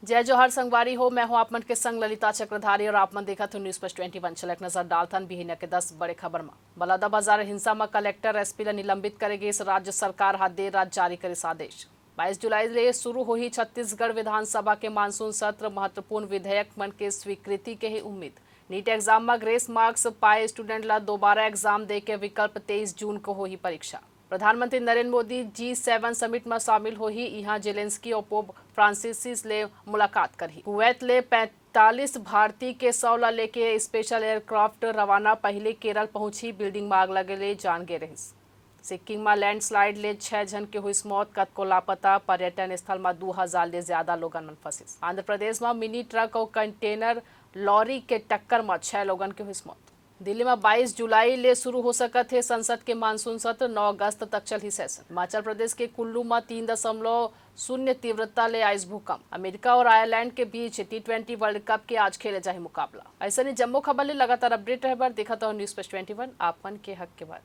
जय जोहर संगवारी हो। मैं हूं आप मन के संग ललिता चक्रधारी और आप मन देखा तो न्यूज प्लस 21 चलक नजर डालथन बिहिन के 10 बड़े खबर में बलौदाबाजार हिंसा में कलेक्टर एसपी ला निलंबित करेगी इस राज्य सरकार हाथ देर रात जारी करे आदेश। 22 जुलाई ले शुरू हो ही छत्तीसगढ़ विधानसभा के मानसून सत्र महत्वपूर्ण विधेयक मन के स्वीकृति के ही उम्मीद। नीट एग्जाम में ग्रेस मार्क्स पाए स्टूडेंट ला दोबारा एग्जाम दे के विकल्प 23 जून को हो ही परीक्षा। प्रधानमंत्री नरेंद्र मोदी G7 समिट में शामिल हो ही यहाँ जेलेंस्की और पोप फ्रांसिस ले मुलाकात करी। कुवैत ले 45 भारतीय के 100 ला लेके स्पेशल एयरक्राफ्ट रवाना। पहले केरल पहुंची बिल्डिंग में आग लगे ले जान गे रही। सिक्किम में लैंडस्लाइड ले 6 जन के हुई मौत, कतको लापता। पर्यटन स्थल में 2000 ले ज्यादा लोगन मन फंसे। आंध्र प्रदेश में मिनी ट्रक और कंटेनर लॉरी के टक्कर में 6 लोगन के हुई मौत। दिल्ली में 22 जुलाई ले शुरू हो सकत है संसद के मानसून सत्र, 9 अगस्त तक चल ही सेशन। हिमाचल प्रदेश के कुल्लू में 3.0 तीव्रता ले आइस भूकंप। अमेरिका और आयरलैंड के बीच T20 वर्ल्ड कप के आज खेले जाए मुकाबला। ऐसा नहीं जम्मू खबर ले लगातार अपडेट रहे बार देखा तो न्यूज प्लस 21 आप मन के हक के बाद।